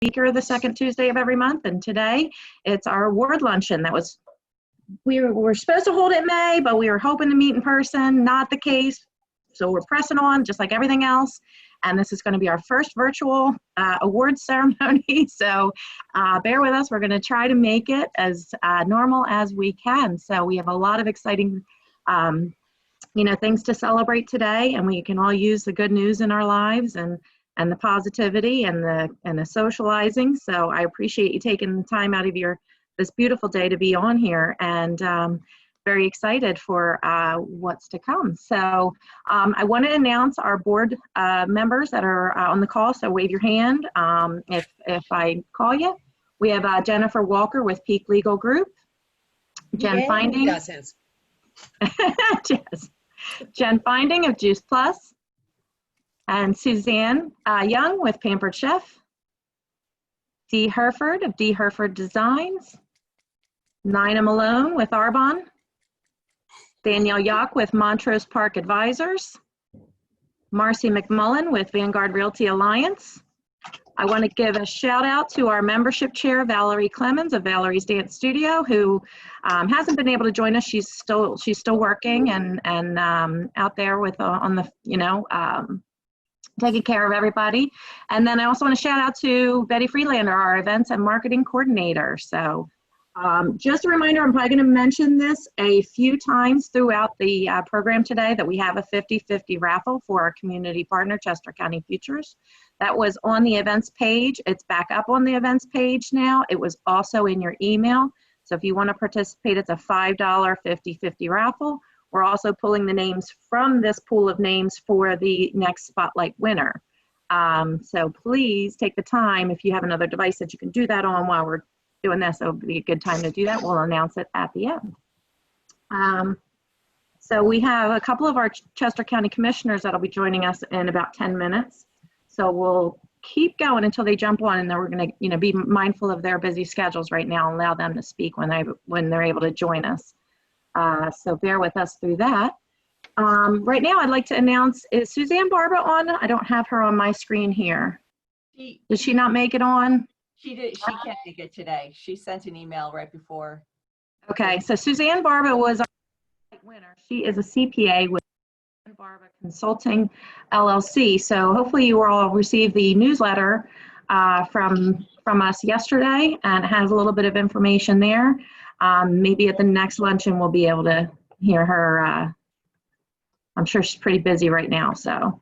speaker the second Tuesday of every month, and today it's our award luncheon. We were supposed to hold it in May, but we were hoping to meet in person. Not the case, so we're pressing on just like everything else. And this is going to be our first virtual awards ceremony, so bear with us. We're going to try to make it as normal as we can. So we have a lot of exciting things to celebrate today, and we can all use the good news in our lives and the positivity and the socializing. So I appreciate you taking the time out of this beautiful day to be on here, and very excited for what's to come. So I want to announce our board members that are on the call. So wave your hand if I call you. We have Jennifer Walker with Peak Legal Group. Jen Finding. Yes. Jen Finding of Juice Plus. And Suzanne Young with Pampered Chef. Dee Herford of Dee Herford Designs. Nina Malone with Arbonne. Danielle Yock with Montrose Park Advisors. Marcy McMullen with Vanguard Realty Alliance. I want to give a shout out to our membership chair, Valerie Clemens of Valerie's Dance Studio, who hasn't been able to join us. She's still working and out there with taking care of everybody. And then I also want to shout out to Betty Friedlander, our events and marketing coordinator. So just a reminder, I'm probably going to mention this a few times throughout the program today, that we have a 50-50 raffle for our community partner, Chester County Futures. That was on the events page. It's back up on the events page now. It was also in your email. So if you want to participate, it's a $5 50-50 raffle. We're also pulling the names from this pool of names for the next spotlight winner. So please take the time, if you have another device that you can do that on while we're doing this, it'll be a good time to do that. We'll announce it at the end. So we have a couple of our Chester County Commissioners that'll be joining us in about 10 minutes. So we'll keep going until they jump on, and then we're going to be mindful of their busy schedules right now and allow them to speak when they're able to join us. So bear with us through that. Right now I'd like to announce, is Suzanne Barba on? I don't have her on my screen here. Did she not make it on? She did. She can't make it today. She sent an email right before. Okay, so Suzanne Barba was our winner. She is a CPA with Barba Consulting LLC. So hopefully you all received the newsletter from us yesterday, and it has a little bit of information there. Maybe at the next luncheon we'll be able to hear her. I'm sure she's pretty busy right now. So.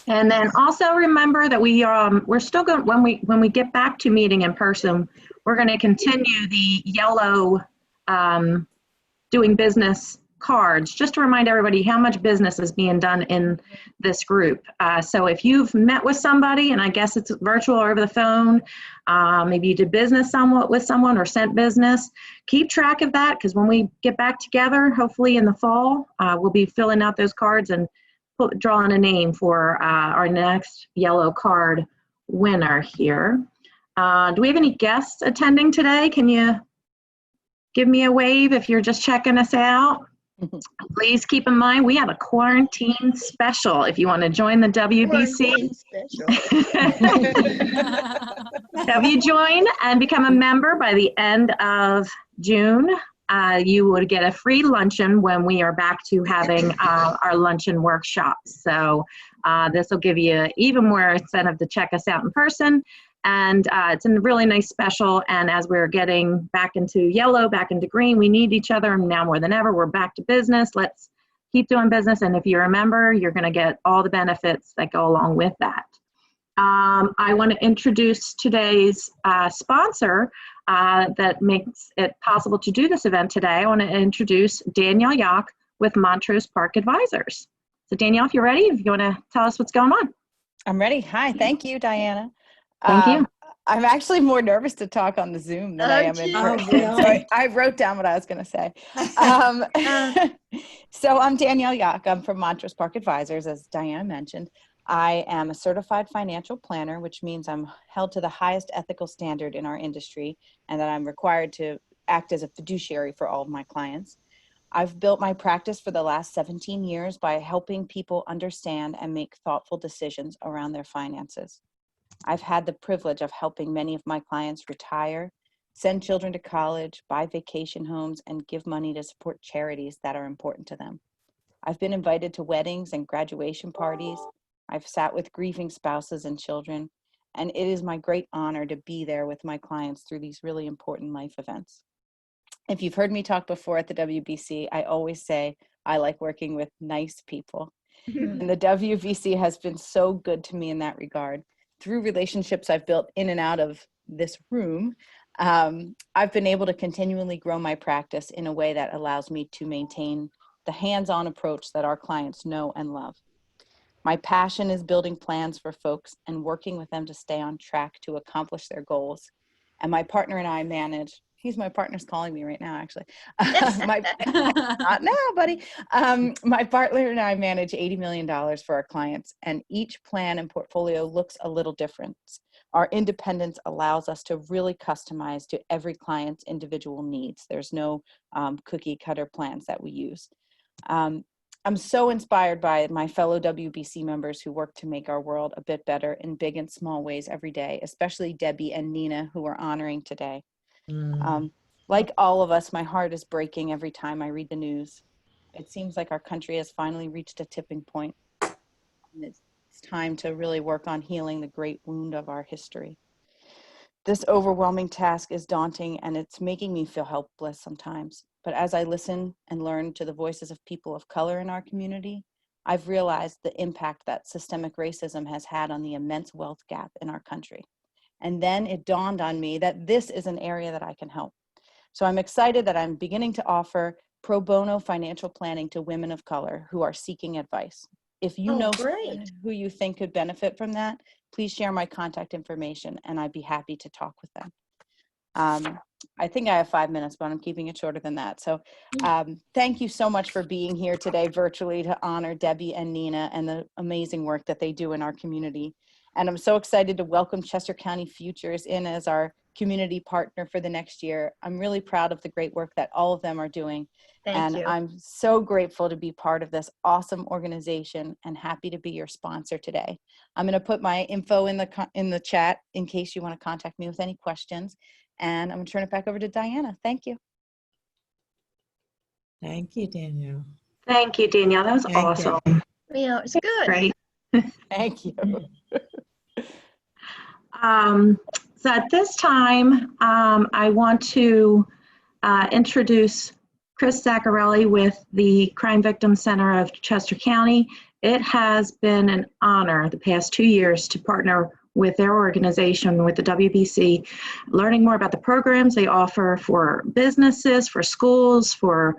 And then also remember that we're still going, when we get back to meeting in person, we're going to continue the yellow doing business cards, just to remind everybody how much business is being done in this group. So if you've met with somebody, and I guess it's virtual or over the phone, maybe you did business somewhat with someone or sent business, keep track of that, because when we get back together, hopefully in the fall, we'll be filling out those cards and drawing a name for our next yellow card winner here. Do we have any guests attending today? Can you give me a wave if you're just checking us out? Please keep in mind, we have a quarantine special if you want to join the WBC. So if you join and become a member by the end of June, you would get a free luncheon when we are back to having our luncheon workshops. So this will give you even more incentive to check us out in person. And it's a really nice special. And as we're getting back into yellow, back into green, we need each other now more than ever. We're back to business. Let's keep doing business. And if you're a member, you're going to get all the benefits that go along with that. I want to introduce today's sponsor that makes it possible to do this event today. I want to introduce Danielle Yock with Montrose Park Advisors. So Danielle, if you're ready, if you want to tell us what's going on. I'm ready. Hi, thank you, Diana. Thank you. I'm actually more nervous to talk on the Zoom than I am in person. So I wrote down what I was going to say. So I'm Danielle Yock. I'm from Montrose Park Advisors, as Diana mentioned. I am a certified financial planner, which means I'm held to the highest ethical standard in our industry, and that I'm required to act as a fiduciary for all of my clients. I've built my practice for the last 17 years by helping people understand and make thoughtful decisions around their finances. I've had the privilege of helping many of my clients retire, send children to college, buy vacation homes, and give money to support charities that are important to them. I've been invited to weddings and graduation parties. I've sat with grieving spouses and children, and it is my great honor to be there with my clients through these really important life events. If you've heard me talk before at the WBC, I always say I like working with nice people. And the WBC has been so good to me in that regard. Through relationships I've built in and out of this room, I've been able to continually grow my practice in a way that allows me to maintain the hands-on approach that our clients know and love. My passion is building plans for folks and working with them to stay on track to accomplish their goals. And my partner and I manage, my partner's calling me right now, actually. Not now, buddy. My partner and I manage $80 million for our clients, and each plan and portfolio looks a little different. Our independence allows us to really customize to every client's individual needs. There's no cookie cutter plans that we use. I'm so inspired by my fellow WBC members who work to make our world a bit better in big and small ways every day, especially Debi and Nina, who we're honoring today. Like all of us, my heart is breaking every time I read the news. It seems like our country has finally reached a tipping point, and it's time to really work on healing the great wound of our history. This overwhelming task is daunting, and it's making me feel helpless sometimes. But as I listen and learn to the voices of people of color in our community, I've realized the impact that systemic racism has had on the immense wealth gap in our country. And then it dawned on me that this is an area that I can help. So I'm excited that I'm beginning to offer pro bono financial planning to women of color who are seeking advice. If you know someone who you think could benefit from that, please share my contact information and I'd be happy to talk with them. I think I have 5 minutes, but I'm keeping it shorter than that. So thank you so much for being here today virtually to honor Debi and Nina and the amazing work that they do in our community. And I'm so excited to welcome Chester County Futures in as our community partner for the next year. I'm really proud of the great work that all of them are doing. Thank you. I'm so grateful to be part of this awesome organization and happy to be your sponsor today. I'm going to put my info in the chat in case you want to contact me with any questions. And I'm going to turn it back over to Diana. Thank you. Thank you, Danielle. Thank you, Danielle. That was awesome. Yeah, it's good. Great. Thank you. So at this time, I want to introduce Chris Zaccarelli with the Crime Victim Center of Chester County. It has been an honor the past 2 years to partner with their organization, with the WBC, learning more about the programs they offer for businesses, for schools, for,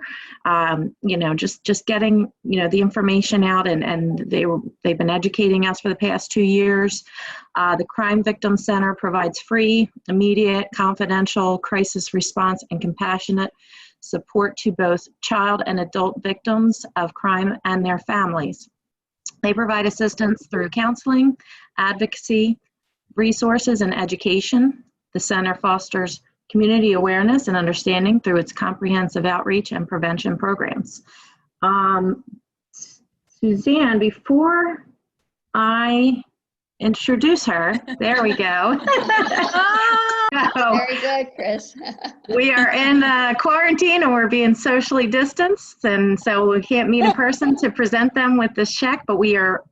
just getting, the information out, and they've been educating us for the past 2 years. The Crime Victim Center provides free, immediate, confidential crisis response and compassionate support to both child and adult victims of crime and their families. They provide assistance through counseling, advocacy, resources, and education. The center fosters community awareness and understanding through its comprehensive outreach and prevention programs. Suzanne, before I introduce her, there we go. Very good, Chris. We are in quarantine and we're being socially distanced, and so we can't meet in person to present them with this check, but we are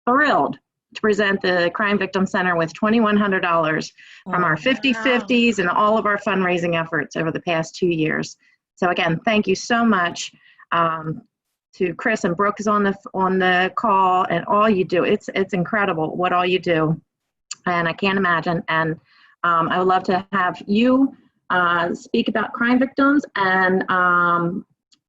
thrilled to present the Crime Victim Center with $2,100 from our 50/50s and all of our fundraising efforts over the past 2 years. So again, thank you so much to Chris, and Brooke is on the call, and all you do. It's incredible what all you do, and I can't imagine. And I would love to have you speak about crime victims and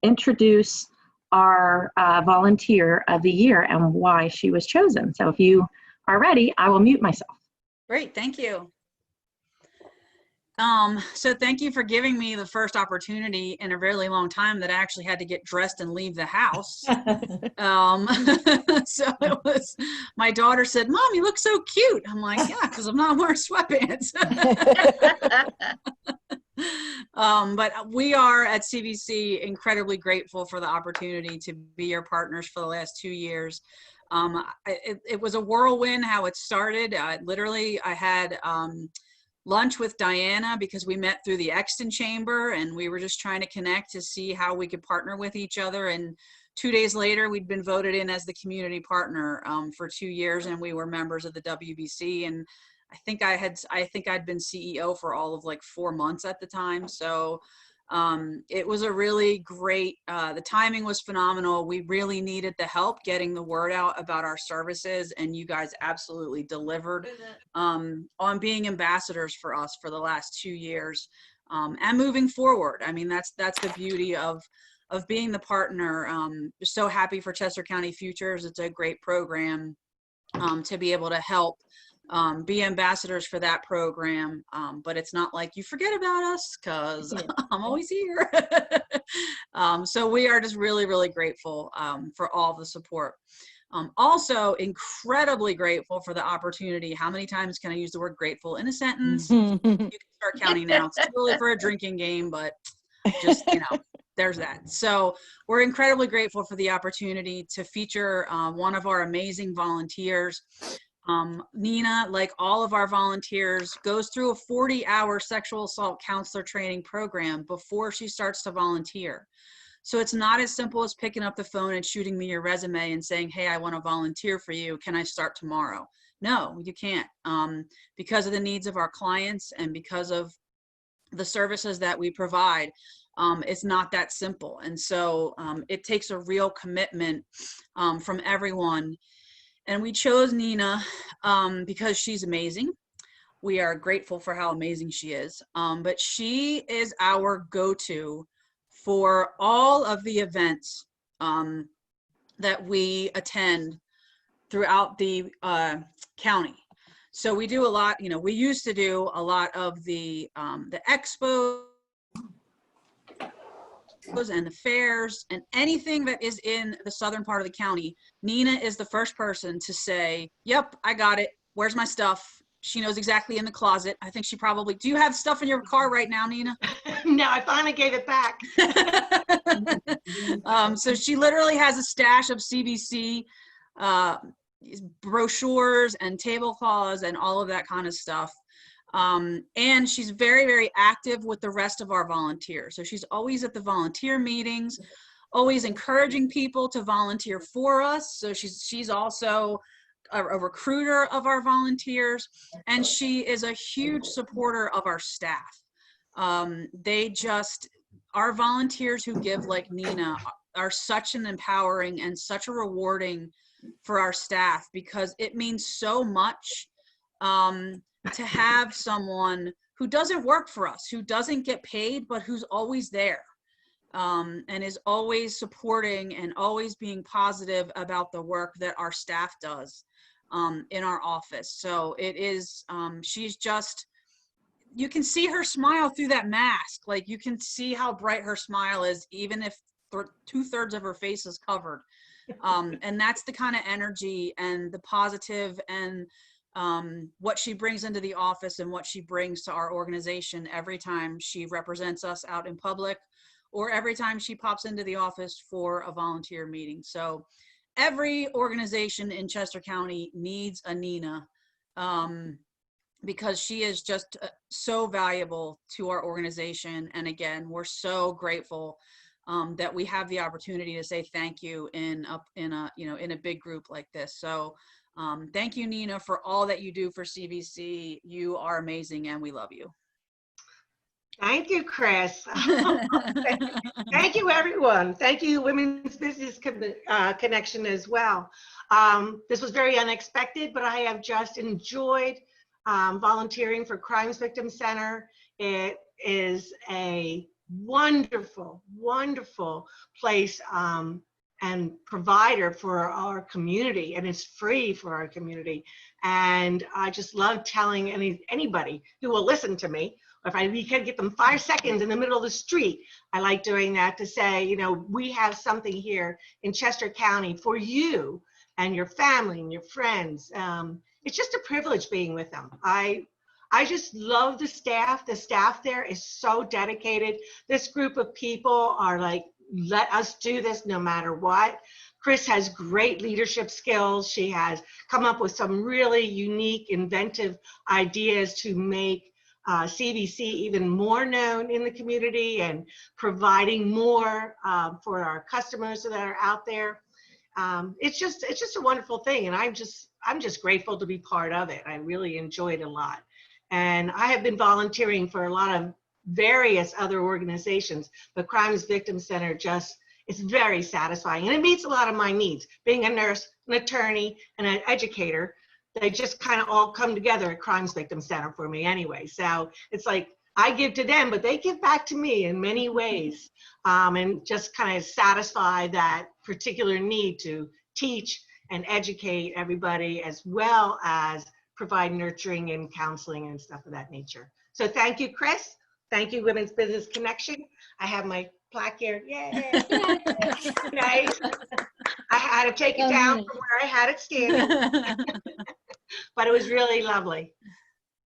introduce our volunteer of the year and why she was chosen. So if you are ready, I will mute myself. Great, thank you. So thank you for giving me the first opportunity in a really long time that I actually had to get dressed and leave the house. So it was, my daughter said, "Mom, you look so cute." I'm like, "Yeah, because I'm not wearing sweatpants." But we are at CVC incredibly grateful for the opportunity to be your partners for the last 2 years. It was a whirlwind how it started. Literally, I had lunch with Diana because we met through the Exton Chamber, and we were just trying to connect to see how we could partner with each other. And 2 days later, we'd been voted in as the community partner for 2 years, and we were members of the WBC. And I think I'd been CEO for all of like 4 months at the time. So it was a really great, the timing was phenomenal. We really needed the help getting the word out about our services, and you guys absolutely delivered on being ambassadors for us for the last 2 years and moving forward. I mean, that's the beauty of being the partner. Just so happy for Chester County Futures. It's a great program to be able to help be ambassadors for that program. But it's not like you forget about us, because I'm always here. So we are just really, really grateful for all the support. Also incredibly grateful for the opportunity. How many times can I use the word grateful in a sentence? You can start counting now. It's too early for a drinking game, but just, there's that. So we're incredibly grateful for the opportunity to feature one of our amazing volunteers. Nina, like all of our volunteers, goes through a 40-hour sexual assault counselor training program before she starts to volunteer. So it's not as simple as picking up the phone and shooting me your resume and saying, hey, I want to volunteer for you. Can I start tomorrow? No, you can't. Because of the needs of our clients and because of the services that we provide, it's not that simple. And so it takes a real commitment from everyone. And we chose Nina because she's amazing. We are grateful for how amazing she is. But she is our go-to for all of the events that we attend throughout the county. So we do a lot, we used to do a lot of the expos and the fairs and anything that is in the southern part of the county. Nina is the first person to say, yep, I got it. Where's my stuff? She knows exactly in the closet. I think she probably, do you have stuff in your car right now, Nina? No, I finally gave it back. So she literally has a stash of CBC brochures and tablecloths and all of that kind of stuff. And she's very, very active with the rest of our volunteers. So she's always at the volunteer meetings, always encouraging people to volunteer for us. So she's also a recruiter of our volunteers, and she is a huge supporter of our staff. Our volunteers who give like Nina are such an empowering and such a rewarding for our staff, because it means so much to have someone who doesn't work for us, who doesn't get paid, but who's always there and is always supporting and always being positive about the work that our staff does in our office. So it is, she's just, you can see her smile through that mask. Like, you can see how bright her smile is, even if 2/3 of her face is covered. And that's the kind of energy and the positive and what she brings into the office and what she brings to our organization every time she represents us out in public, or every time she pops into the office for a volunteer meeting. So every organization in Chester County needs a Nina, because she is just so valuable to our organization. And again, we're so grateful that we have the opportunity to say thank you in a big group like this. So thank you, Nina, for all that you do for CBC. You are amazing, and we love you. Thank you, Chris. Thank you, everyone. Thank you, Women's Business Connection as well. This was very unexpected, but I have just enjoyed volunteering for Crimes Victim Center. It is a wonderful, wonderful place and provider for our community, and it's free for our community. And I just love telling anybody who will listen to me, if we can get them 5 seconds in the middle of the street, I like doing that to say, we have something here in Chester County for you and your family and your friends. It's just a privilege being with them. I just love the staff. The staff there is so dedicated. This group of people are like, let us do this no matter what. Chris has great leadership skills. She has come up with some really unique, inventive ideas to make CVC even more known in the community and providing more for our customers that are out there. It's just a wonderful thing, and I'm just grateful to be part of it. I really enjoy it a lot, and I have been volunteering for a lot of various other organizations, but Crimes Victim Center it's very satisfying, and it meets a lot of my needs. Being a nurse, an attorney, and an educator, they just kind of all come together at Crimes Victim Center for me anyway. So it's like I give to them, but they give back to me in many ways, and just kind of satisfy that particular need to teach and educate everybody, as well as provide nurturing and counseling and stuff of that nature. So thank you, Chris. Thank you, Women's Business Connection. I have my plaque here. Yay! Nice. I had to take it down from where I had it standing, but it was really lovely.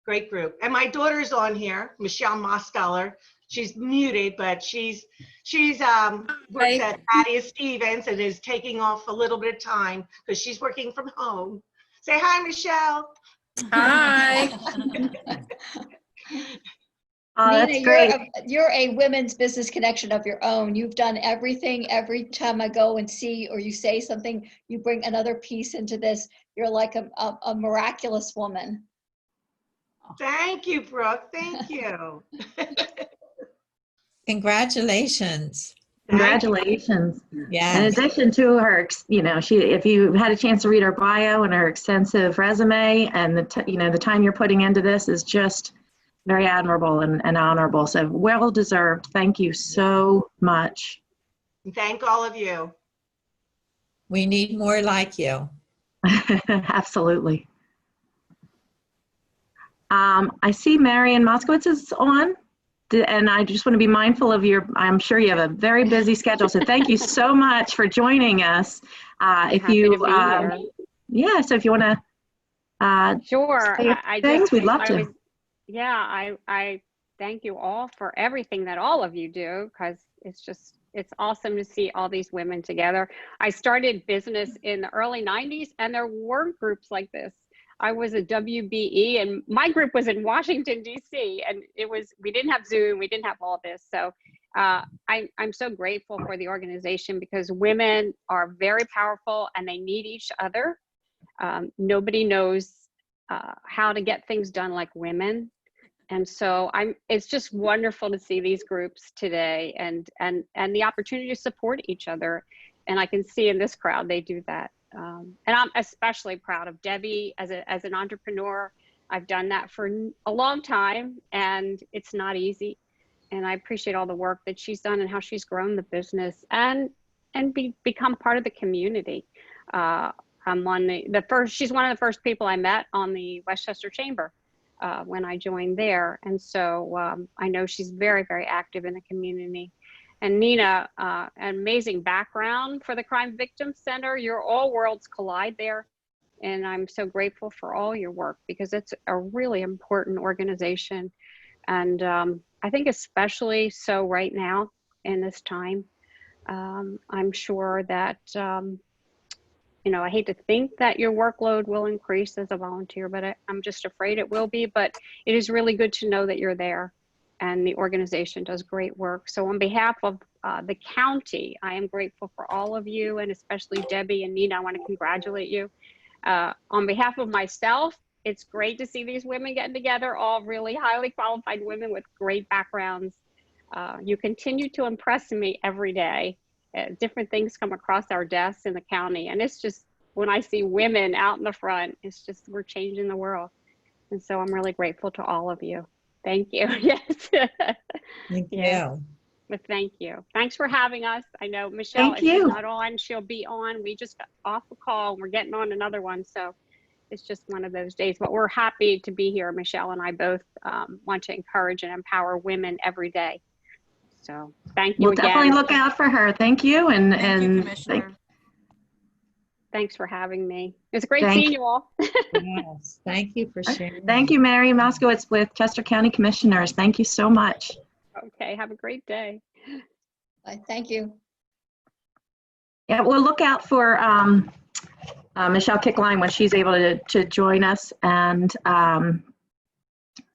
Great group. And my daughter's on here, Michelle Mosteller. She's muted, but she's works at Thaddeus Stevens and is taking off a little bit of time because she's working from home. Say hi, Michelle. Hi. Oh, that's Nina, great. you're a women's business connection of your own. You've done everything. Every time I go and see or you say something, you bring another piece into this. You're like a miraculous woman. Thank you, Brooke. Thank you. Congratulations. Congratulations. In Yes. addition to her, if you had a chance to read her bio and her extensive resume, and the time you're putting into this is just very admirable and honorable. So well deserved. Thank you so much. Thank all of you. We need more like you. Absolutely. I see Marion Moskowitz is on, and I just want to be mindful of I'm sure you have a very busy schedule, so thank you so much for joining us. If you, yeah, so if you want to Sure. we'd love to. I thank you all for everything that all of you do, because it's awesome to see all these women together. I started business in the early 90s, and there weren't groups like this. I was a WBE, and my group was in Washington, D.C., and we didn't have Zoom, we didn't have all this. So I'm so grateful for the organization, because women are very powerful and they need each other. Nobody knows how to get things done like women. And so it's just wonderful to see these groups today and the opportunity to support each other. And I can see in this crowd, they do that. And I'm especially proud of Debi as an entrepreneur. I've done that for a long time, and it's not easy. And I appreciate all the work that she's done and how she's grown the business and become part of the community. I'm on she's one of the first people I met on the Westchester Chamber when I joined there. And so I know she's very, very active in the community. And Nina, an amazing background for the Crime Victim Center. All worlds collide there. And I'm so grateful for all your work, because it's a really important organization. And I think especially so right now in this time, I'm sure that, I hate to think that your workload will increase as a volunteer, but I'm just afraid it will be. But it is really good to know that you're there, and the organization does great work. So on behalf of the county, I am grateful for all of you, and especially Debi and Nina, I want to congratulate you. On behalf of myself, it's great to see these women getting together, all really highly qualified women with great backgrounds. You continue to impress me every day. Different things come across our desks in the county, and it's just, when I see women out in the front, it's just, we're changing the world. And so I'm really grateful to all of you. Thank you. Yes. Thank Yeah. you. But thank you. Thanks for having us. I know Michelle, if she's not on, she'll be on. We just got off a call and we're getting on another one. So it's just one of those days, but we're happy to be here. Michelle and I both want to encourage and empower women every day. So thank you again. Definitely look out for her. Thank you. Thank you, Commissioner. Thanks for having me. It's great seeing you all. Yes, thank you for sharing. Thank you, Mary Moskowitz with Chester County Commissioners. Thank you so much. Okay, have a great day. Bye. Thank you. Yeah, we'll look out for Michelle Kickline when she's able to join us. And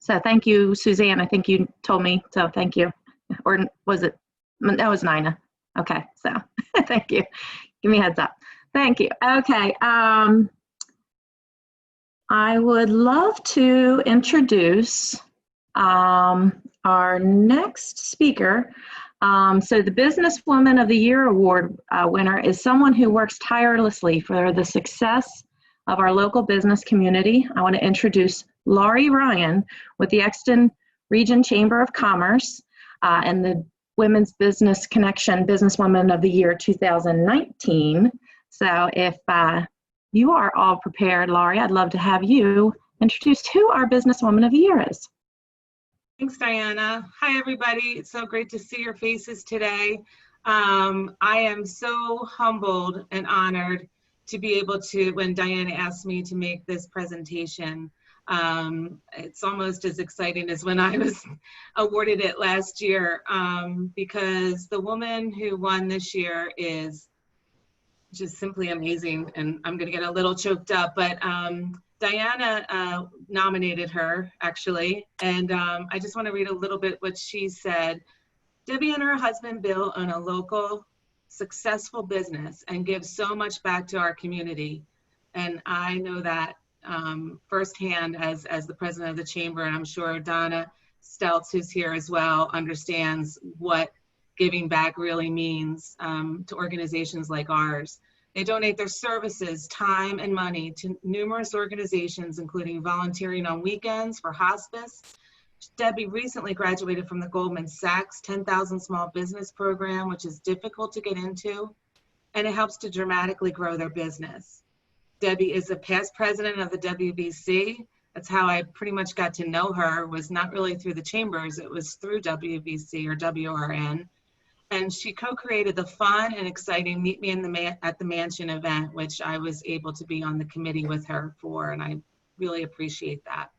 so thank you, Suzanne. I think you told me, so thank you. Or was it? That was Nina. Okay, so thank you. Give me a heads up. Thank you. Okay. I would love to introduce our next speaker. So the Businesswoman of the Year Award winner is someone who works tirelessly for the success of our local business community. I want to introduce Laurie Ryan with the Exton Region Chamber of Commerce and the Women's Business Connection Businesswoman of the Year 2019. So if you are all prepared, Laurie, I'd love to have you introduce who our Businesswoman of the Year is. Thanks, Diana. Hi, everybody. It's so great to see your faces today. I am so humbled and honored to be able to, when Diana asked me to make this presentation, it's almost as exciting as when I was awarded it last year, because the woman who won this year is just simply amazing. And I'm going to get a little choked up, but Diana nominated her, actually, and I just want to read a little bit what she said. Debbie and her husband Bill own a local, successful business and give so much back to our community. And I know that firsthand as the president of the chamber, and I'm sure Donna Stelz, who's here as well, understands what giving back really means to organizations like ours. They donate their services, time, and money to numerous organizations, including volunteering on weekends for hospice. Debbie recently graduated from the Goldman Sachs 10,000 Small Business Program, which is difficult to get into, and it helps to dramatically grow their business. Debbie is a past president of the WBC. That's how I pretty much got to know her, was not really through the chambers, it was through WBC or WRN. And she co-created the fun and exciting Meet Me at the Mansion event, which I was able to be on the committee with her for, and I really appreciate that.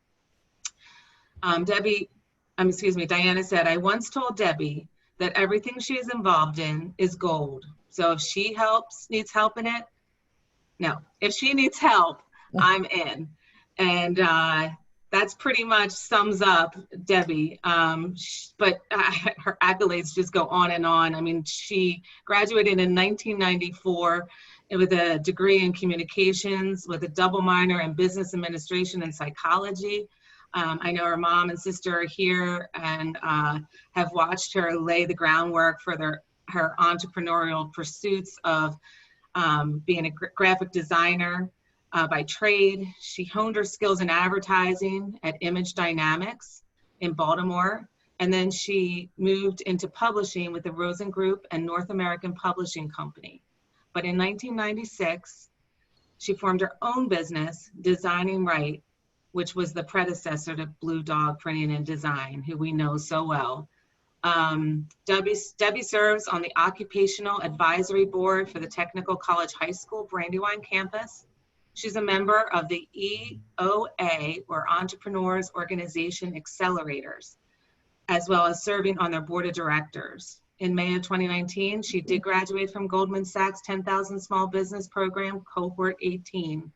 Diana said, I once told Debbie that everything she is involved in is gold. So if she needs help in it, no. If she needs help, I'm in. And that's pretty much sums up Debbie. But her accolades just go on and on. I mean, she graduated in 1994 with a degree in communications with a double minor in business administration and psychology. I know her mom and sister are here and have watched her lay the groundwork for her entrepreneurial pursuits of being a graphic designer. By trade. She honed her skills in advertising at Image Dynamics in Baltimore, and then she moved into publishing with the Rosen Group and North American Publishing Company. But in 1996, she formed her own business, Designing Right, which was the predecessor to Blue Dog Printing and Design, who we know so well. Debbie serves on the Occupational Advisory Board for the Technical College High School Brandywine campus. She's a member of the EOA, or Entrepreneurs Organization Accelerators, as well as serving on their board of directors. In May of 2019, she did graduate from Goldman Sachs 10,000 Small Business Program, Cohort 18.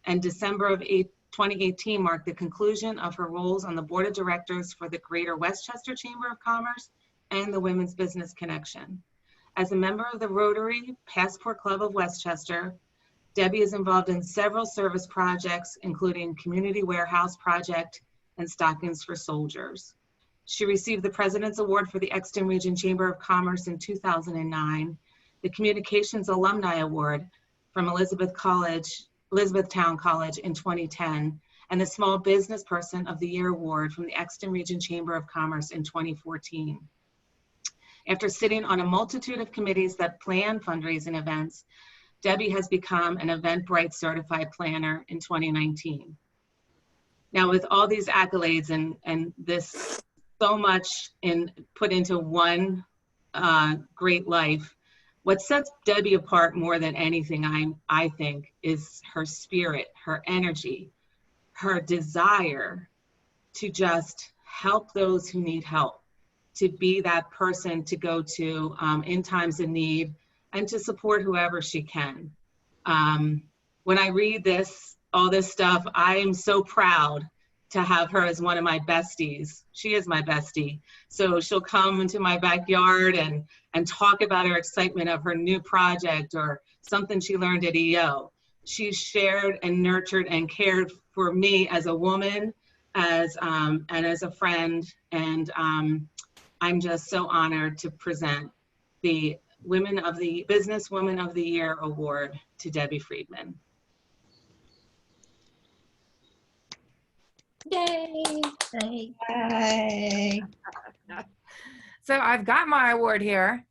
And December of 2018 marked the conclusion of her roles on the board of directors for the Greater Westchester Chamber of Commerce and the Women's Business Connection. As a member of the Rotary Passport Club of Westchester, Debbie is involved in several service projects, including Community Warehouse Project and Stockings for Soldiers. She received the President's Award for the Exton Region Chamber of Commerce in 2009, the Communications Alumni Award from Elizabethtown College in 2010, and the Small Business Person of the Year Award from the Exton Region Chamber of Commerce in 2014. After sitting on a multitude of committees that plan fundraising events, Debbie has become an Eventbrite certified planner in 2019. Now, with all these accolades and this so much put into one great life, what sets Debbie apart more than anything, I think, is her spirit, her energy, her desire to just help those who need help, to be that person to go to in times of need, and to support whoever she can. When I read all this stuff, I am so proud to have her as one of my besties. She is my bestie. So she'll come into my backyard and talk about her excitement of her new project or something she learned at EO. She's shared and nurtured and cared for me as a woman, and as a friend. And I'm just so honored to present the Business Woman of the Year Award to Debi Friedmann. Yay. Yay. So I've got my award here.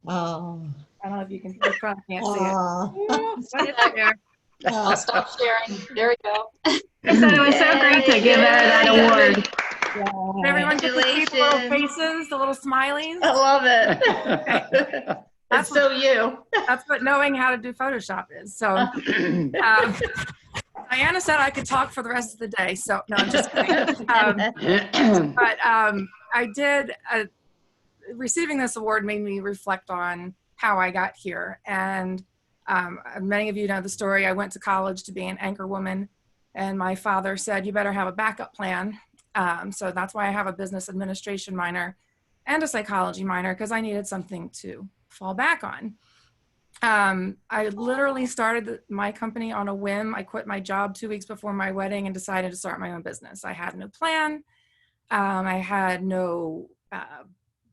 Oh. I don't know if you can, you probably can't see it. Oh. Ooh, but it's there. Oh. I'll stop sharing. There we go. I said it was so great to give her that award. Everyone get to see the little faces, the little smileys. I love it. That's so you. That's what knowing how to do Photoshop is. So Diana said I could talk for the rest of the day. So no, I'm just kidding. But I did, receiving this award made me reflect on how I got here. And many of you know the story. I went to college to be an anchor woman, and my father said, you better have a backup plan. So that's why I have a business administration minor and a psychology minor, because I needed something to fall back on. I literally started my company on a whim. I quit my job 2 weeks before my wedding and decided to start my own business. I had no plan. I had no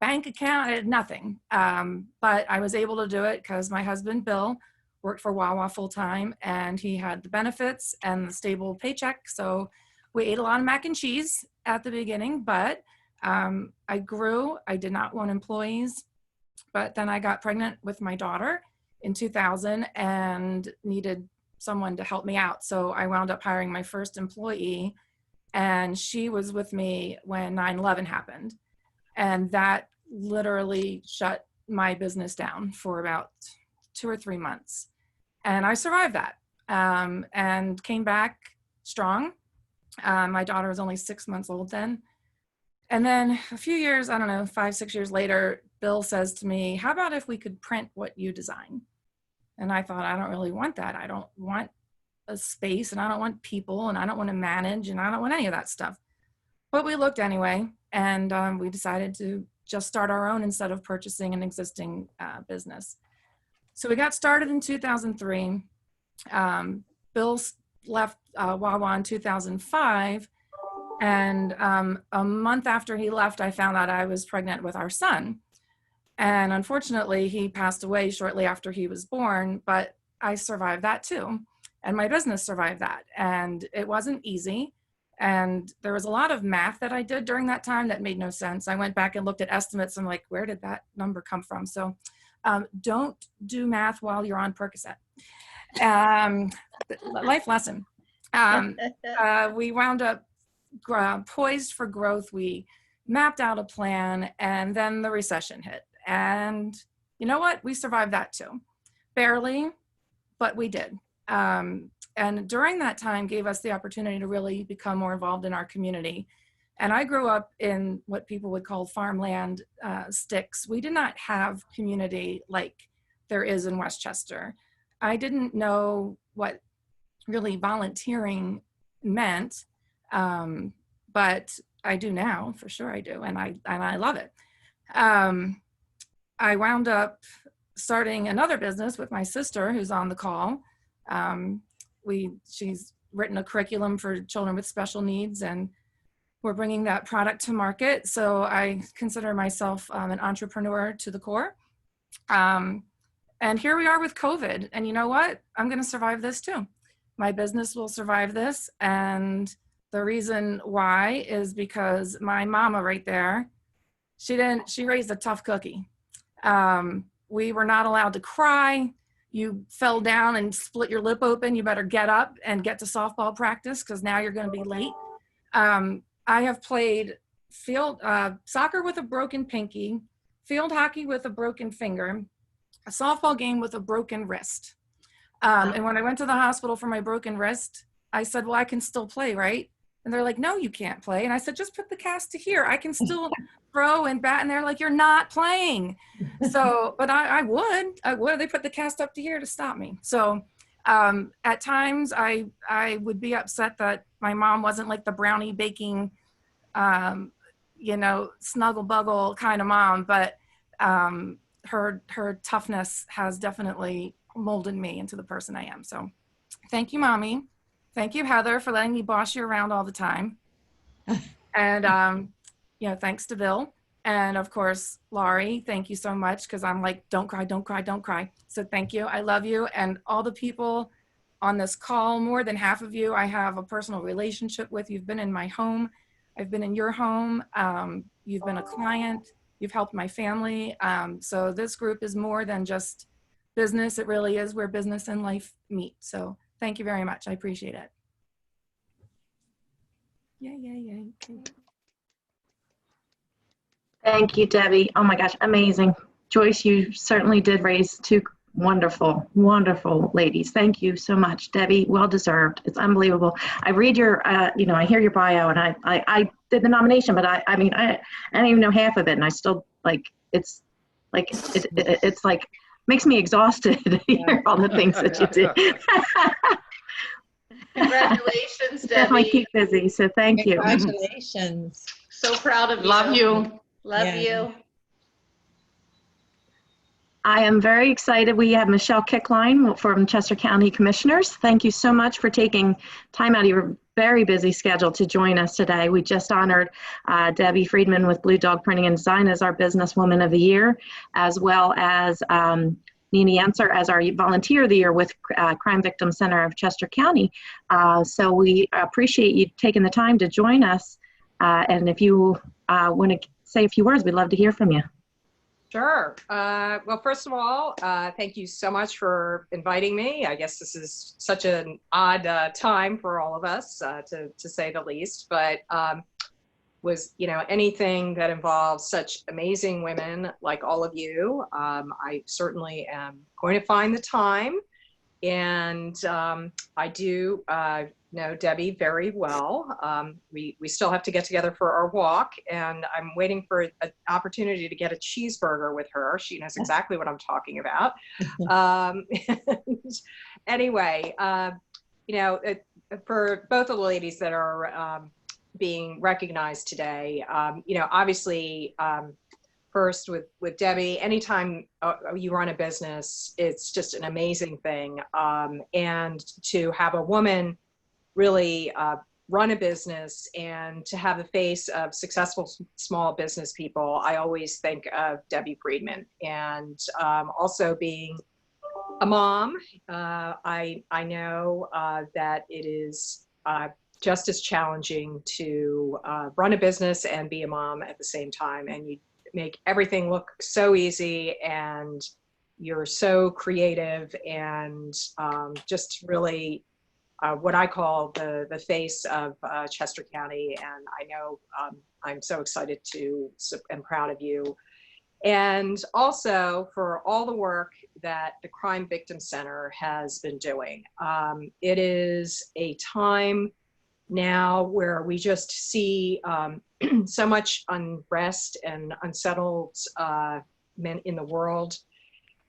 bank account, I had nothing. But I was able to do it because my husband, Bill, worked for Wawa full time, and he had the benefits and the stable paycheck. So we ate a lot of mac and cheese at the beginning, but I grew. I did not want employees, but then I got pregnant with my daughter in 2000 and needed someone to help me out. So I wound up hiring my first employee, and she was with me when 9/11 happened. And that literally shut my business down for about 2 or 3 months. And I survived that and came back strong. My daughter was only 6 months old then. And then a few years, I don't know, 5, 6 years later, Bill says to me, how about if we could print what you design? And I thought, I don't really want that. I don't want a space, and I don't want people, and I don't want to manage, and I don't want any of that stuff. But we looked anyway, and we decided to just start our own instead of purchasing an existing business. So we got started in 2003. Bill left Wawa in 2005. And a month after he left, I found out I was pregnant with our son. And unfortunately, he passed away shortly after he was born, but I survived that too. And my business survived that. And it wasn't easy. And there was a lot of math that I did during that time that made no sense. I went back and looked at estimates. I'm like, where did that number come from? So don't do math while you're on Percocet. Life lesson. We wound up poised for growth. We mapped out a plan, and then the recession hit. And you know what? We survived that too. Barely, but we did. And during that time gave us the opportunity to really become more involved in our community. And I grew up in what people would call farmland sticks. We did not have community like there is in Westchester. I didn't know what really volunteering meant, but I do now, for sure I do, and I love it. I wound up starting another business with my sister, who's on the call. She's written a curriculum for children with special needs, and we're bringing that product to market. So I consider myself an entrepreneur to the core. And here we are with COVID. And you know what? I'm going to survive this too. My business will survive this. And the reason why is because my mama right there, she raised a tough cookie. We were not allowed to cry. You fell down and split your lip open, you better get up and get to softball practice because now you're going to be late. I have played field soccer with a broken pinky, field hockey with a broken finger, a softball game with a broken wrist. And when I went to the hospital for my broken wrist, I said, well, I can still play, right? And they're like, no, you can't play. And I said, just put the cast to here. I can still throw and bat. And they're like, you're not playing. So, but I would. They put the cast up to here to stop me. So at times I would be upset that my mom wasn't like the brownie baking, snuggle buggle kind of mom. But her toughness has definitely molded me into the person I am. So thank you, Mommy. Thank you, Heather, for letting me boss you around all the time. And, thanks to Bill. And of course, Laurie, thank you so much, because I'm like, don't cry, don't cry, don't cry. So thank you. I love you. And all the people on this call, more than half of you, I have a personal relationship with. You've been in my home. I've been in your home. You've been a client. You've helped my family. So this group is more than just business. It really is where business and life meet. So thank you very much. I appreciate it. Yay. Okay. Thank you, Debbie. Oh my gosh, amazing. Joyce, you certainly did raise two wonderful, wonderful ladies. Thank you so much, Debbie. Well deserved. It's unbelievable. I read your, I hear your bio, and I did the nomination, but I don't even know half of it, and I still it's like makes me exhausted to hear all the things that you did. Congratulations, Debbie. Definitely keep busy. So thank you. Congratulations. So proud of you. Love you. Love you. I am very excited. We have Michelle Kickline from Chester County Commissioners. Thank you so much for taking time out of your very busy schedule to join us today. We just honored Debi Friedmann with Blue Dog Printing and Design as our Businesswoman of the Year, as well as Nina Yentzer as our Volunteer of the Year with Crime Victim Center of Chester County. So we appreciate you taking the time to join us. And if you want to say a few words, we'd love to hear from you. Sure. Well, first of all, thank you so much for inviting me. I guess this is such an odd time for all of us, to say the least, but anything that involves such amazing women like all of you, I certainly am going to find the time. And I do know Debbie very well. We still have to get together for our walk, and I'm waiting for an opportunity to get a cheeseburger with her. She knows exactly what I'm talking about. Anyway, for both of the ladies that are being recognized today, obviously, first with Debbie, anytime you run a business, it's just an amazing thing. And to have a woman really run a business and to have the face of successful small business people, I always think of Debi Friedmann. And also being a mom, I know that it is just as challenging to run a business and be a mom at the same time. And you make everything look so easy, and you're so creative, and just really what I call the face of Chester County. And I know I'm so excited and proud of you. And also for all the work that the Crime Victim Center has been doing. It is a time now where we just see so much unrest and unsettled men in the world.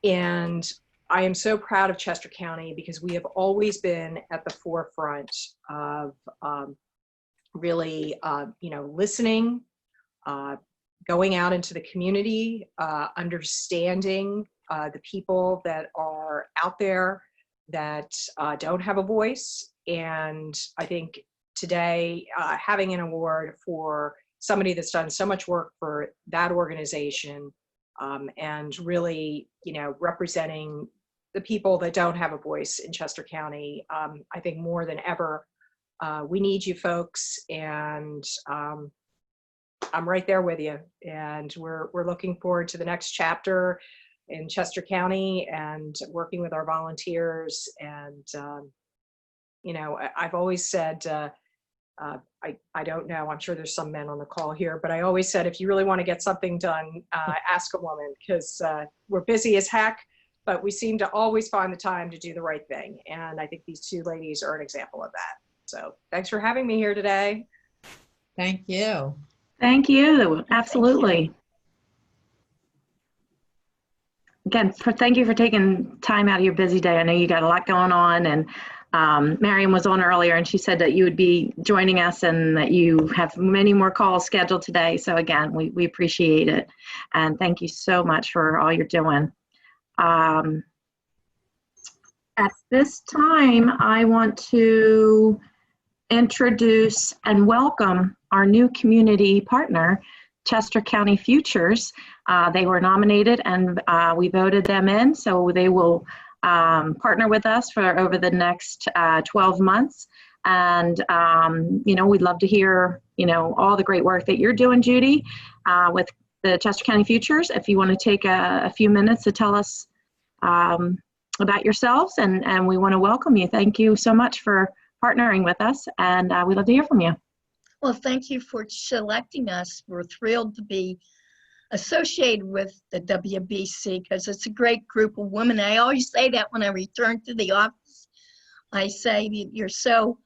And I am so proud of Chester County because we have always been at the forefront of really, listening, going out into the community, understanding the people that are out there that don't have a voice. And I think today, having an award for somebody that's done so much work for that organization, and really, representing the people that don't have a voice in Chester County, I think more than ever, we need you folks, and I'm right there with you. And we're looking forward to the next chapter in Chester County and working with our volunteers. And I've always said, I don't know, I'm sure there's some men on the call here, but I always said, if you really want to get something done, ask a woman, because we're busy as heck, but we seem to always find the time to do the right thing. And I think these two ladies are an example of that. So thanks for having me here today. Thank you. Thank you. Absolutely. Again, thank you for taking time out of your busy day. I know you got a lot going on, and Marion was on earlier and she said that you would be joining us and that you have many more calls scheduled today. So again, we appreciate it. And thank you so much for all you're doing. At this time, I want to introduce and welcome our new community partner, Chester County Futures. They were nominated and we voted them in, so they will partner with us for over the next 12 months. And, we'd love to hear, all the great work that you're doing, Judy, with the Chester County Futures. If you want to take a few minutes to tell us about yourselves, and we want to welcome you. Thank you so much for partnering with us, and we'd love to hear from you. Well, thank you for selecting us. We're thrilled to be associated with the WBC because it's a great group of women. I always say that when I return to the office. I say you're so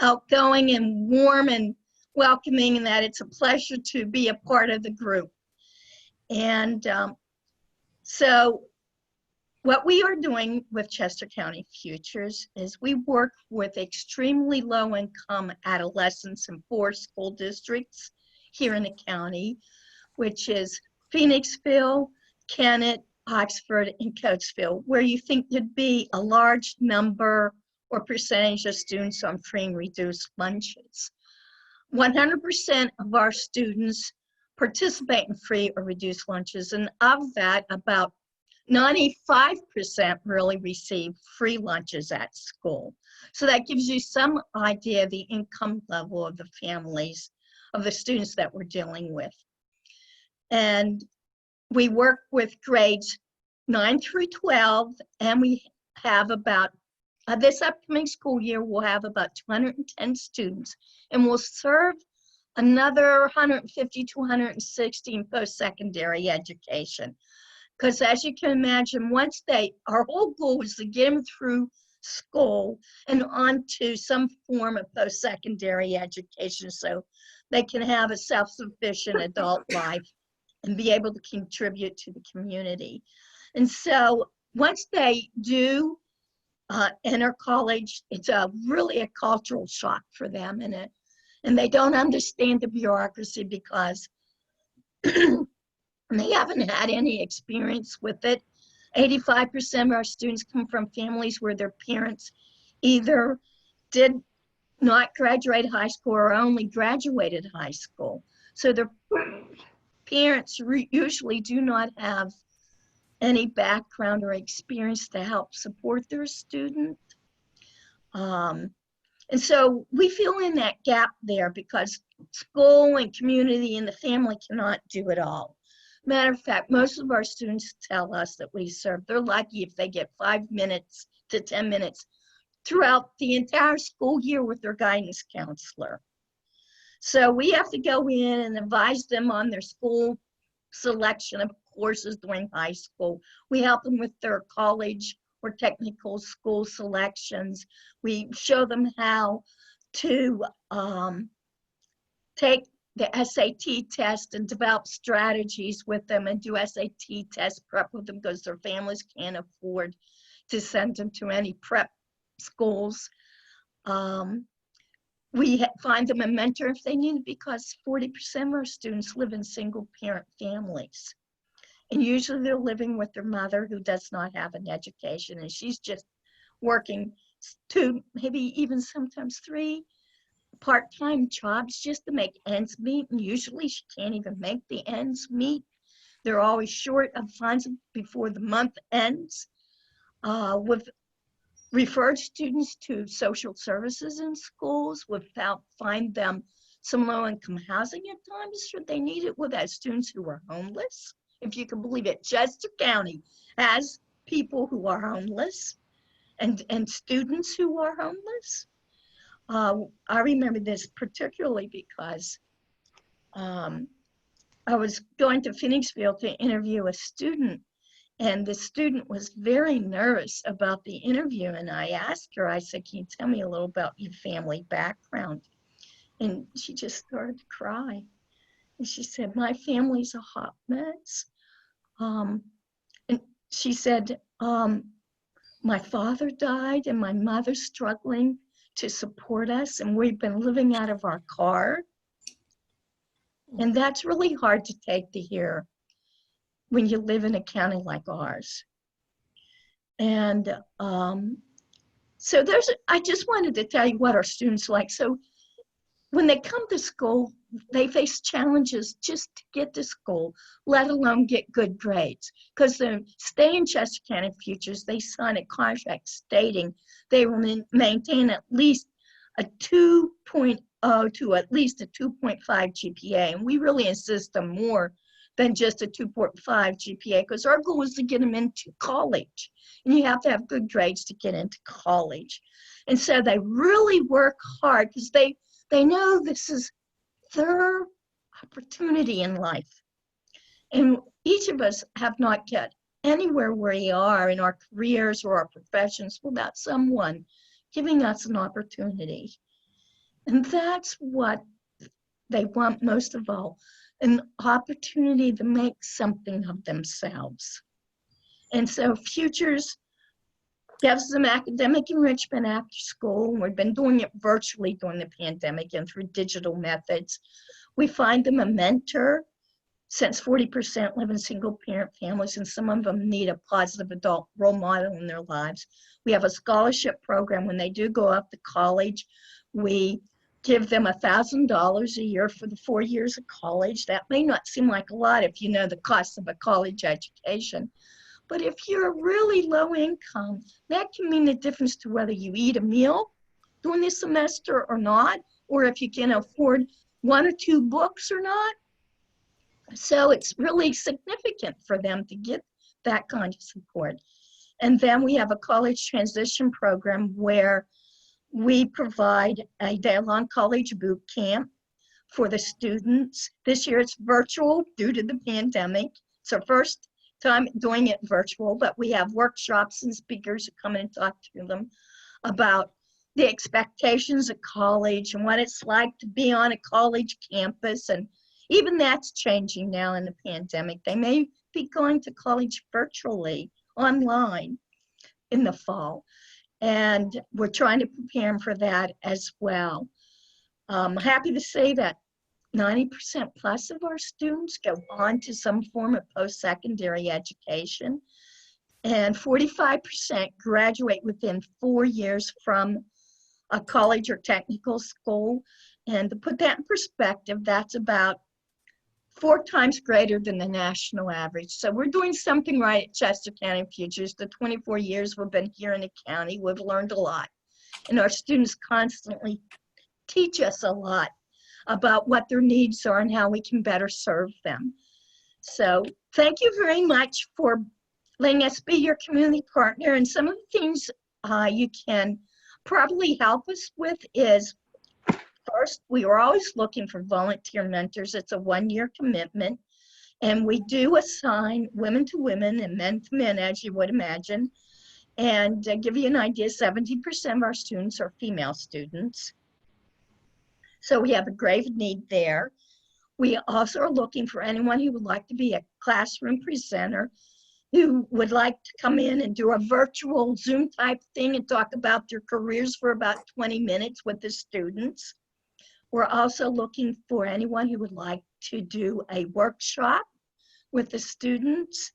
outgoing and warm and welcoming, and that it's a pleasure to be a part of the group. And so what we are doing with Chester County Futures is we work with extremely low-income adolescents in 4 school districts here in the county, which is Phoenixville, Kennett, Oxford, and Coatesville, where you think there'd be a large number or percentage of students on free and reduced lunches. 100% of our students participate in free or reduced lunches, and of that, about 95% really receive free lunches at school. So that gives you some idea of the income level of the families, of the students that we're dealing with. And we work with grades 9 through 12, and we have about, this upcoming school year, we'll have about 210 students, and we'll serve another 150 to 160 in post-secondary education. Because as you can imagine, once our whole goal is to get them through school and onto some form of post-secondary education so they can have a self-sufficient adult life and be able to contribute to the community. And so once they do enter college, it's really a cultural shock for them, and they don't understand the bureaucracy because they haven't had any experience with it. 85% of our students come from families where their parents either did not graduate high school or only graduated high school. So their parents usually do not have any background or experience to help support their student. And so we fill in that gap there because school and community and the family cannot do it all. Matter of fact, most of our students tell us that we serve, they're lucky if they get 5 minutes to 10 minutes throughout the entire school year with their guidance counselor. So we have to go in and advise them on their school selection of courses during high school. We help them with their college or technical school selections. We show them how to take the SAT test and develop strategies with them and do SAT test prep with them because their families can't afford to send them to any prep schools. We find them a mentor if they need it because 40% of our students live in single parent families. And usually they're living with their mother who does not have an education, and she's just working 2, maybe even sometimes 3 part-time jobs just to make ends meet, and usually she can't even make the ends meet. They're always short of funds before the month ends. We've referred students to social services in schools. We've find them some low-income housing at times should they need it. We've had students who are homeless. If you can believe it, Chester County has people who are homeless and students who are homeless. I remember this particularly because I was going to Phoenixville to interview a student, and the student was very nervous about the interview. And I asked her, I said, can you tell me a little about your family background? And she just started to cry. And she said, my family's a hot mess. And she said, my father died and my mother's struggling to support us, and we've been living out of our car. And that's really hard to take to hear when you live in a county like ours. And so I just wanted to tell you what our students like. So when they come to school, they face challenges just to get to school, let alone get good grades. Because to stay in Chester County Futures, they sign a contract stating they will maintain at least a 2.0 to at least a 2.5 GPA. And we really insist on more than just a 2.5 GPA, because our goal is to get them into college. And you have to have good grades to get into college. And so they really work hard because they know this is their opportunity in life. And each of us have not got anywhere where we are in our careers or our professions without someone giving us an opportunity. And that's what they want most of all, an opportunity to make something of themselves. And so Futures gives them academic enrichment after school. We've been doing it virtually during the pandemic and through digital methods. We find them a mentor, since 40% live in single parent families and some of them need a positive adult role model in their lives. We have a scholarship program. When they do go up to college, we give them $1,000 a year for the 4 years of college. That may not seem like a lot if you know the cost of a college education. But if you're really low income, that can mean the difference to whether you eat a meal during the semester or not, or if you can afford 1 or 2 books or not. So it's really significant for them to get that kind of support. And then we have a college transition program where we provide a day-long college boot camp for the students. This year it's virtual due to the pandemic. It's our first time doing it virtual, but we have workshops and speakers who come in and talk to them about the expectations of college and what it's like to be on a college campus. And even that's changing now in the pandemic. They may be going to college virtually, online in the fall. And we're trying to prepare them for that as well. I'm happy to say that 90% plus of our students go on to some form of post-secondary education, and 45% graduate within 4 years from a college or technical school. And to put that in perspective, that's about 4 times greater than the national average. So we're doing something right at Chester County Futures. The 24 years we've been here in the county, we've learned a lot. And our students constantly teach us a lot about what their needs are and how we can better serve them. So thank you very much for letting us be your community partner. And some of the things you can probably help us with is, first, we are always looking for volunteer mentors. It's a 1-year commitment. And we do assign women to women and men to men, as you would imagine. And to give you an idea, 70% of our students are female students. So we have a grave need there. We also are looking for anyone who would like to be a classroom presenter, who would like to come in and do a virtual Zoom type thing and talk about their careers for about 20 minutes with the students. We're also looking for anyone who would like to do a workshop with the students.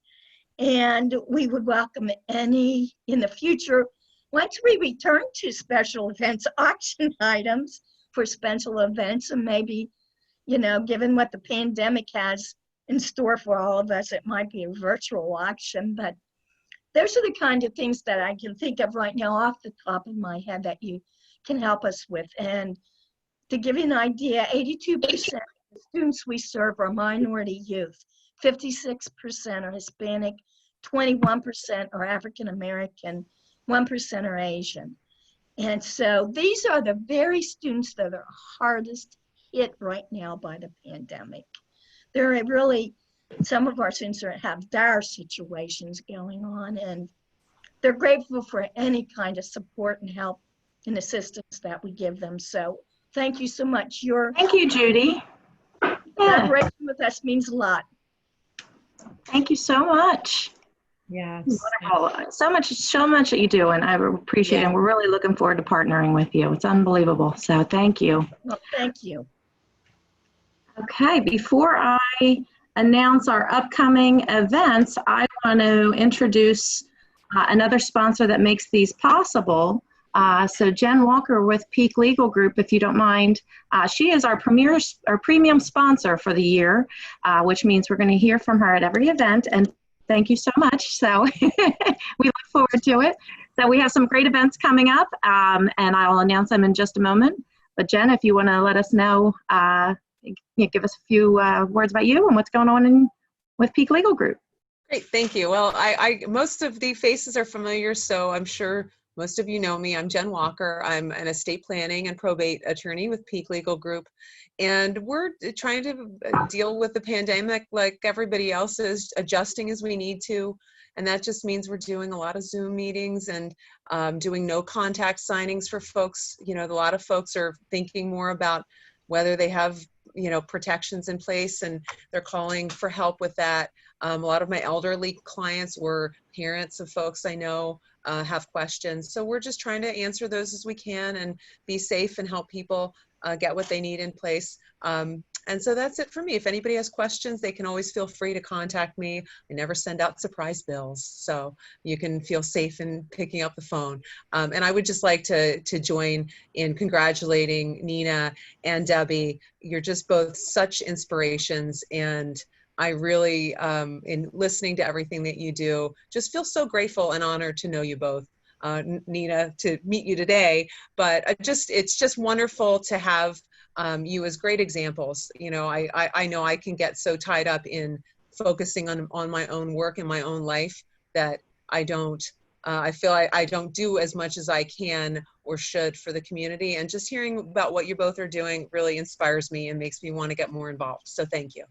And we would welcome any in the future, once we return to special events, auction items for special events, and maybe, you know, given what the pandemic has in store for all of us, it might be a virtual auction. But those are the kind of things that I can think of right now off the top of my head that you can help us with. And to give you an idea, 82% of the students we serve are minority youth, 56% are Hispanic, 21% are African American, 1% are Asian. And so these are the very students that are hardest hit right now by the pandemic. There are really, some of our students have dire situations going on, and they're grateful for any kind of support and help and assistance that we give them. So Thank you so much. Your Thank you, Judy. Yeah, collaboration with us means a lot. thank you so much. Yes. Wonderful. So much that you do, and I appreciate it. And we're really looking forward to partnering with you. It's unbelievable. So thank you. Well, thank you. Okay, before I announce our upcoming events, I want to introduce another sponsor that makes these possible. So Jen Walker with Peak Legal Group, if you don't mind, she is our premium sponsor for the year, which means we're going to hear from her at every event. And thank you so much. So we look forward to it. So we have some great events coming up, and I'll announce them in just a moment. But Jen, if you want to let us know, give us a few words about you and what's going on with Peak Legal Group. Great, thank you. Well, I most of the faces are familiar, so I'm sure most of you know me. I'm Jen Walker. I'm an estate planning and probate attorney with Peak Legal Group, and we're trying to deal with the pandemic like everybody else is, adjusting as we need to. And that just means we're doing a lot of Zoom meetings and doing no contact signings for folks. You know, a lot of folks are thinking more about whether they have, you know, protections in place, and they're calling for help with that. A lot of my elderly clients or parents of folks I know have questions. So we're just trying to answer those as we can and be safe and help people get what they need in place. And so that's it for me. If anybody has questions, they can always feel free to contact me. I never send out surprise bills, so you can feel safe in picking up the phone. And I would just like to join in congratulating Nina and Debi. You're just both such inspirations, and I really, in listening to everything that you do, just feel so grateful and honored to know you both. Nina, to meet you today, but it's just wonderful to have you as great examples. You know, I know I can get so tied up in focusing on my own work and my own life that I feel I don't do as much as I can or should for the community. And just hearing about what you both are doing really inspires me and makes me want to get more involved. So thank you.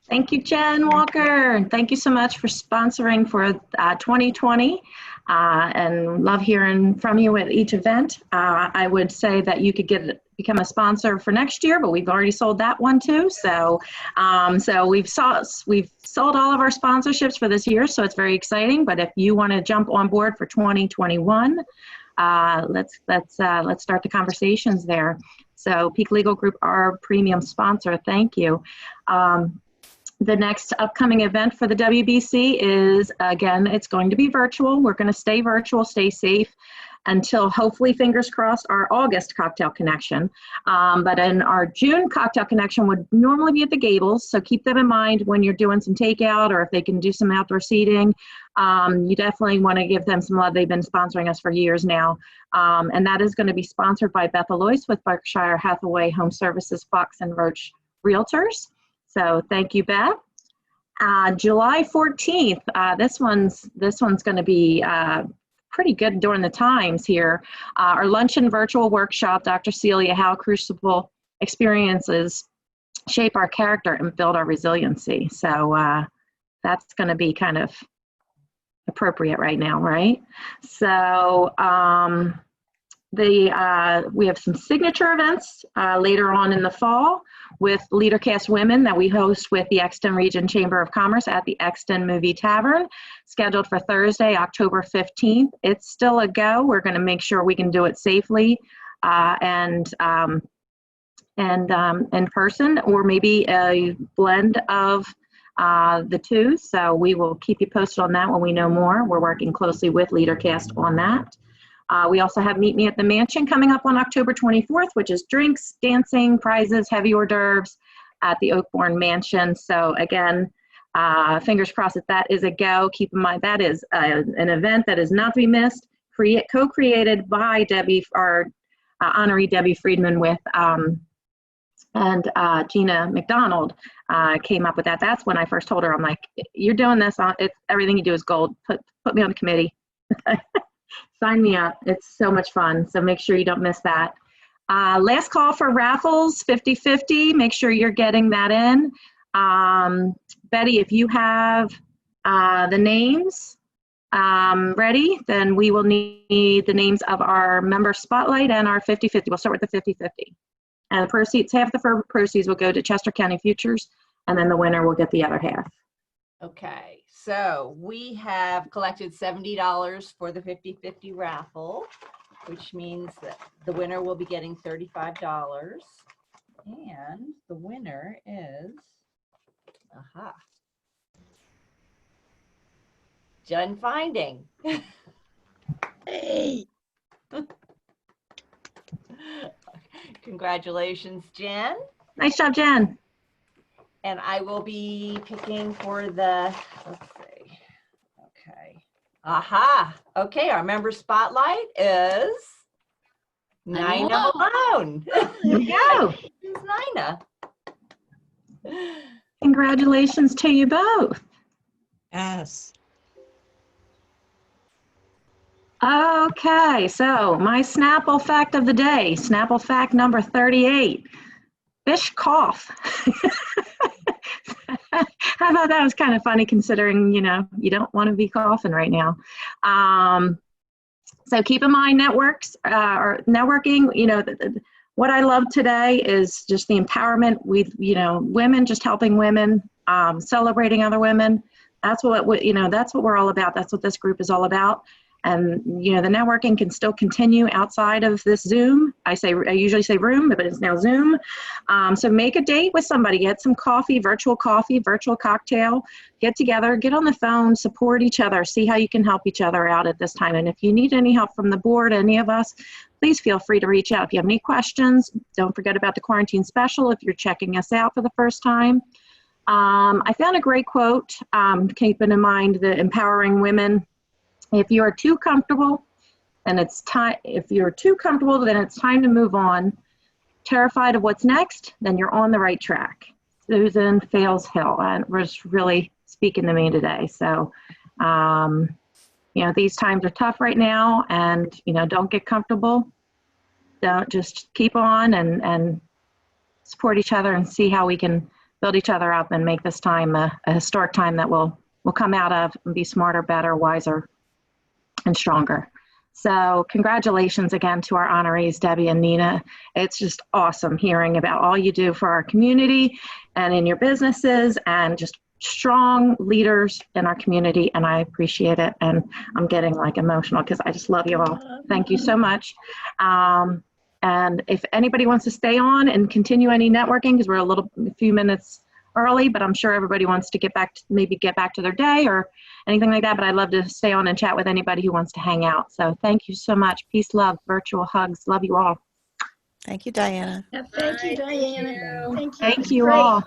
Thank you, Jen Walker. Thank you so much for sponsoring for 2020, and love hearing from you at each event. I would say that you could become a sponsor for next year, but we've already sold that one too. So, we've sold all of our sponsorships for this year, so it's very exciting. But if you want to jump on board for 2021, let's start the conversations there. So Peak Legal Group, our premium sponsor, thank you. The next upcoming event for the WBC is, again, it's going to be virtual. We're going to stay virtual, stay safe until, hopefully, fingers crossed, our August Cocktail Connection. But in our June Cocktail Connection would normally be at the Gables, so keep them in mind when you're doing some takeout or if they can do some outdoor seating. You definitely want to give them some love. They've been sponsoring us for years now. And that is going to be sponsored by Beth Alois with Berkshire Hathaway Home Services, Fox and Roach Realtors. So thank you, Beth. July 14th, this one's going to be pretty good during the times here. Our Luncheon virtual workshop, Dr. Celia, How Crucible Experiences Shape Our Character and Build Our Resiliency. So that's going to be kind of appropriate right now, right? So we have some signature events later on in the fall with LeaderCast Women that we host with the Exton Region Chamber of Commerce at the Exton Movie Tavern, scheduled for Thursday, October 15th. It's still a go. We're going to make sure we can do it safely and in person, or maybe a blend of the two. So we will keep you posted on that when we know more. We're working closely with LeaderCast on that. We also have Meet Me at the Mansion coming up on October 24th, which is drinks, dancing, prizes, heavy hors d'oeuvres at the Oakbourne Mansion. So again, fingers crossed that is a go. Keep in mind that is an event that is not to be missed, co-created by Debi, our honoree Debi Friedmann with and Gina McDonald came up with that. That's when I first told her, I'm like, you're doing this, everything you do is gold. Put me on the committee. Sign me up. It's so much fun. So make sure you don't miss that. Last call for raffles, 50/50. Make sure you're getting that in. Betty, if you have the names ready, then we will need the names of our member spotlight and our 50-50. We'll start with the 50-50. And the proceeds, half the proceeds will go to Chester County Futures, and then the winner will get the other half. Okay, so we have collected $70 for the 50-50 raffle, which means that the winner will be getting $35. And the winner is, Jen Finding. Hey. Congratulations, Jen. Nice job, Jen. And I will be picking for the, let's see. Okay. Okay, our member spotlight is Nina Malone. There you go. It's Nina. Congratulations to you both. Yes. Okay, so my Snapple fact of the day, Snapple fact number 38. Fish cough. I thought that was kind of funny considering, you know, you don't want to be coughing right now. So keep in mind networks or networking, you know, what I love today is just the empowerment with, you know, women, just helping women, celebrating other women. That's what, you know, that's what we're all about. That's what this group is all about. And, you know, the networking can still continue outside of this Zoom. I usually say room, but it's now Zoom. So make a date with somebody, get some coffee, virtual cocktail, get together, get on the phone, support each other, see how you can help each other out at this time. And if you need any help from the board, any of us, please feel free to reach out. If you have any questions, don't forget about the quarantine special if you're checking us out for the first time. I found a great quote, keeping in mind the empowering women. If you are too comfortable, then it's time. If you're too comfortable, then it's time to move on. Terrified of what's next, then you're on the right track. Susan Fales Hill, and was really speaking to me today. So, you know, these times are tough right now, and you know, don't get comfortable. Don't, just keep on and support each other and see how we can build each other up and make this time a historic time that we'll come out of and be smarter, better, wiser, and stronger. So congratulations again to our honorees, Debbie and Nina. It's just awesome hearing about all you do for our community and in your businesses, and just strong leaders in our community, and I appreciate it. And I'm getting like emotional because I just love you all. Thank you so much. And if anybody wants to stay on and continue any networking, because we're a few minutes early, but I'm sure everybody wants to get back to their day or anything like that, but I'd love to stay on and chat with anybody who wants to hang out. So thank you so much. Peace, love, virtual hugs. Love you all. Thank you, Diana. Thank you, Diana. Thank you. Thank you all.